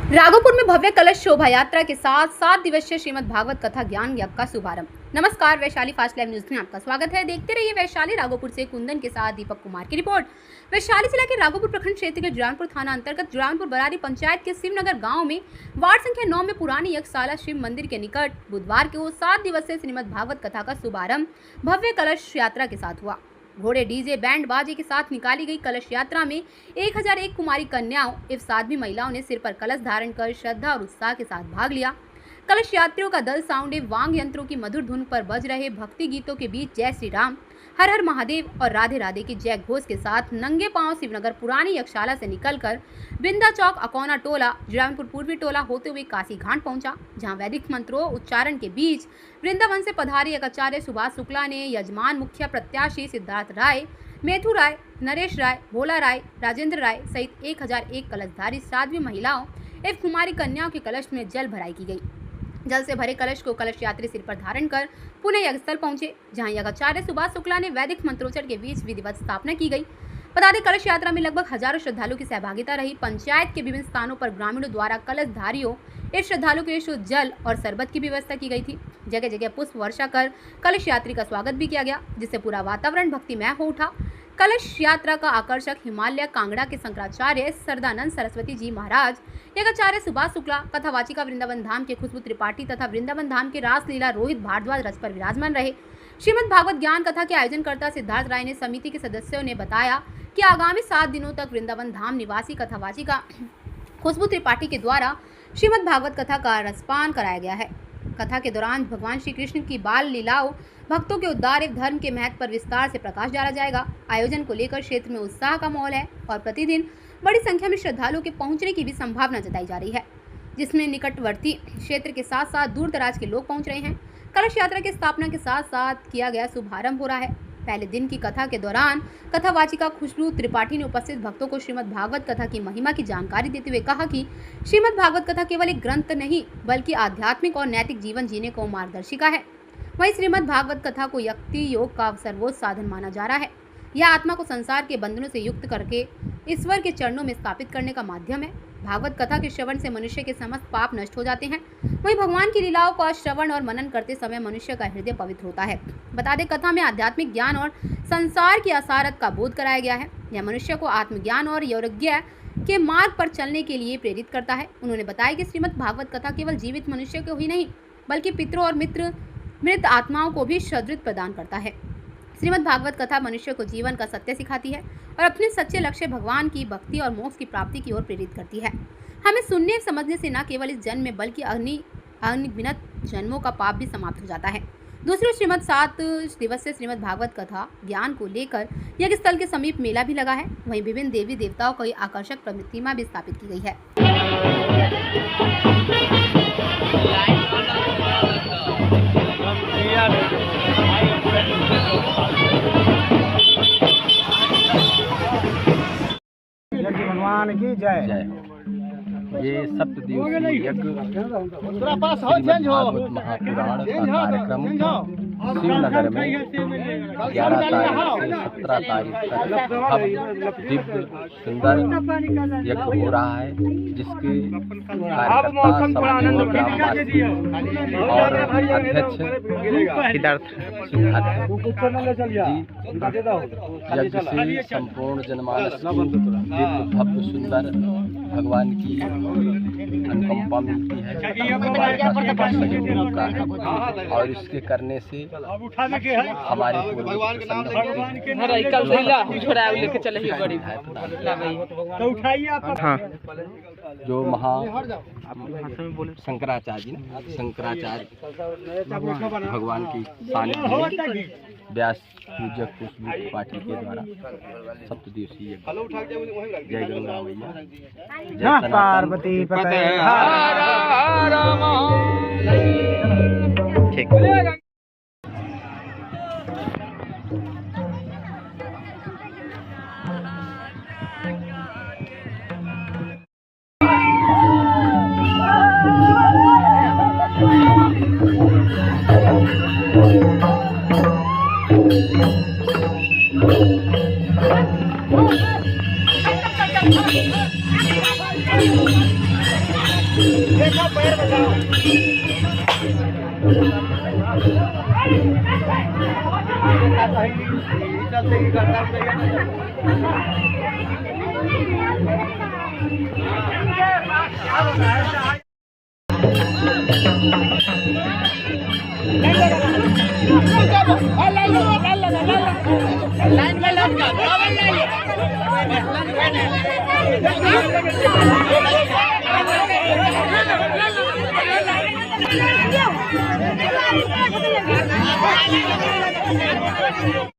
राघोपुर में भव्य कलश शोभा यात्रा के साथ 7 दिवसीय श्रीमद् भागवत कथा ज्ञान यज्ञ का शुभारंभ। नमस्कार, वैशाली फास्ट लाइव न्यूज में आपका स्वागत है। देखते रहिए वैशाली। राघोपुर से कुंदन के साथ दीपक कुमार की रिपोर्ट। वैशाली जिला के राघोपुर प्रखंड क्षेत्र के जुरानपुर थाना अंतर्गत जुरानपुर बरारी पंचायत के शिवनगर गाँव में वार्ड संख्या 9 में पुरानी यज्ञशाला शिव मंदिर के निकट बुधवार को 7 दिवसीय श्रीमद् भागवत कथा का शुभारंभ भव्य कलश यात्रा के साथ हुआ। घोड़े, डीजे, बैंड बाजे के साथ निकाली गई कलश यात्रा में 1001 कुमारी कन्याओं एवं साध्वी महिलाओं ने सिर पर कलश धारण कर श्रद्धा और उत्साह के साथ भाग लिया। कलश यात्रियों का दल साउंड एवं वांग यंत्रों की मधुर धुन पर बज रहे भक्ति गीतों के बीच जय श्री राम, हर हर महादेव और राधे राधे की जय घोष के साथ नंगे पांव शिवनगर पुरानी यज्ञशाला से निकलकर बिंदा चौक, अकौना टोला, जुरानपुर पूर्वी टोला होते हुए काशी घाट पहुंचा, जहां वैदिक मंत्रों उच्चारण के बीच वृंदावन से पधारी आचार्य सुभाष शुक्ला ने यजमान मुखिया प्रत्याशी सिद्धार्थ राय, मेथु राय, नरेश राय, भोला राय, राजेंद्र राय सहित 1001 कलशधारी साध्वी महिलाओं एवं कुमारी कन्याओं के कलश में जल भराई की गई। जल से भरे कलश को कलश यात्री सिर पर धारण कर पुणे यज्ञस्थल पहुंचे, जहां यज्ञाचार्य सुभाष शुक्ला ने वैदिक मंत्रोच्चारण के बीच विधिवत स्थापना की गई। बता दें, कलश यात्रा में लगभग हजारों श्रद्धालुओं की सहभागिता रही। पंचायत के विभिन्न स्थानों पर ग्रामीणों द्वारा कलशधारियों इस श्रद्धालुओं के लिए शुद्ध जल और शरबत की व्यवस्था की गई थी। जगह जगह पुष्प वर्षा कर कलश यात्री का स्वागत भी किया गया, जिससे पूरा वातावरण भक्तिमय हो उठा। कलश यात्रा का आकर्षक हिमालय कांगड़ा के शंकराचार्य सरदानंद सरस्वती जी महाराज, यज्ञाचार्य सुभाष शुक्ला, कथावाचिका वृंदावन धाम के खुशबू त्रिपाठी तथा वृंदावन धाम के रासलीला रोहित भारद्वाज रथ पर विराजमान रहे। श्रीमद् भागवत ज्ञान कथा के आयोजनकर्ता सिद्धार्थ राय ने समिति के सदस्यों ने बताया कि आगामी 7 दिनों तक वृंदावन धाम निवासी कथावाचिका खुशबू त्रिपाठी के द्वारा श्रीमद् भागवत कथा का रसपान कराया गया है। कथा के दौरान भगवान श्री कृष्ण की बाल लीलाओं, भक्तों के उद्धार एवं धर्म के महत्व पर विस्तार से प्रकाश डाला जाएगा। आयोजन को लेकर क्षेत्र में उत्साह का माहौल है और प्रतिदिन बड़ी संख्या में श्रद्धालुओं के पहुंचने की भी संभावना जताई जा रही है, जिसमें निकटवर्ती क्षेत्र के साथ साथ दूर दराज के लोग पहुंच रहे हैं। कलश यात्रा की स्थापना के साथ साथ किया गया शुभारंभ हो रहा है। पहले दिन की कथा के दौरान कथावाचिका खुशबू त्रिपाठी ने उपस्थित भक्तों को श्रीमद् भागवत कथा की महिमा की जानकारी देते हुए कहा कि श्रीमद् भागवत कथा केवल एक ग्रंथ नहीं बल्कि आध्यात्मिक और नैतिक जीवन जीने को मार्गदर्शिका है। वहीं श्रीमद् भागवत कथा को यक्ति योग का सर्वोच्च साधन माना जा रहा है। यह आत्मा को संसार के बंधनों से युक्त करके ईश्वर के चरणों में स्थापित करने का माध्यम है। भागवत कथा के श्रवण से मनुष्य के समस्त पाप नष्ट हो जाते हैं। वहीं भगवान की लीलाओं का श्रवण और मनन करते समय मनुष्य का हृदय पवित्र होता है। बता दें, कथा में आध्यात्मिक ज्ञान और संसार की असारत का बोध कराया गया है। यह मनुष्य को आत्मज्ञान और योग्य के मार्ग पर चलने के लिए प्रेरित करता है। उन्होंने बताया कि श्रीमद् भागवत कथा केवल जीवित मनुष्य को ही नहीं बल्कि पितरों और मृत आत्माओं को भी सद्गति प्रदान करता है। श्रीमद् भागवत कथा मनुष्य को जीवन का सत्य सिखाती है और अपने सच्चे लक्ष्य भगवान की भक्ति और मोक्ष की प्राप्ति की ओर प्रेरित करती है। हमें सुनने समझने से न केवल इस जन्म में बल्कि अनगिनत जन्मों का पाप भी समाप्त हो जाता है। दूसरी श्रीमद् 7 दिवसीय श्रीमद् भागवत कथा ज्ञान को लेकर यज्ञस्थल के समीप मेला भी लगा है। वहीं विभिन्न देवी देवताओं की आकर्षक प्रतिमा भी स्थापित की गई है। भगवान की जय। ये सप्तदिवसीय यज्ञ भागवत महापुराण का कार्यक्रम शिवनगर में 11 तारीख से 17 तारीख तक भव्य दिव्य सुंदर यज्ञ हो रहा है, जिसके कार्यकर्ता संपूर्ण ग्रामवासी और अध्यक्ष सिद्धार्थ जी यज्ञ से संपूर्ण जनमानस को दिव्य भव्य सुंदर भगवान की अनुकंपा मिलती है, सहयोग का है और इसके करने से हमारे जो शंकराचार्य जी भगवान की सानिध्य व्यास पूजक खुशबू त्रिपाठी के द्वारा सप्तदिवसीय जय गंगा मैया, जय पार्वती पते। ठीक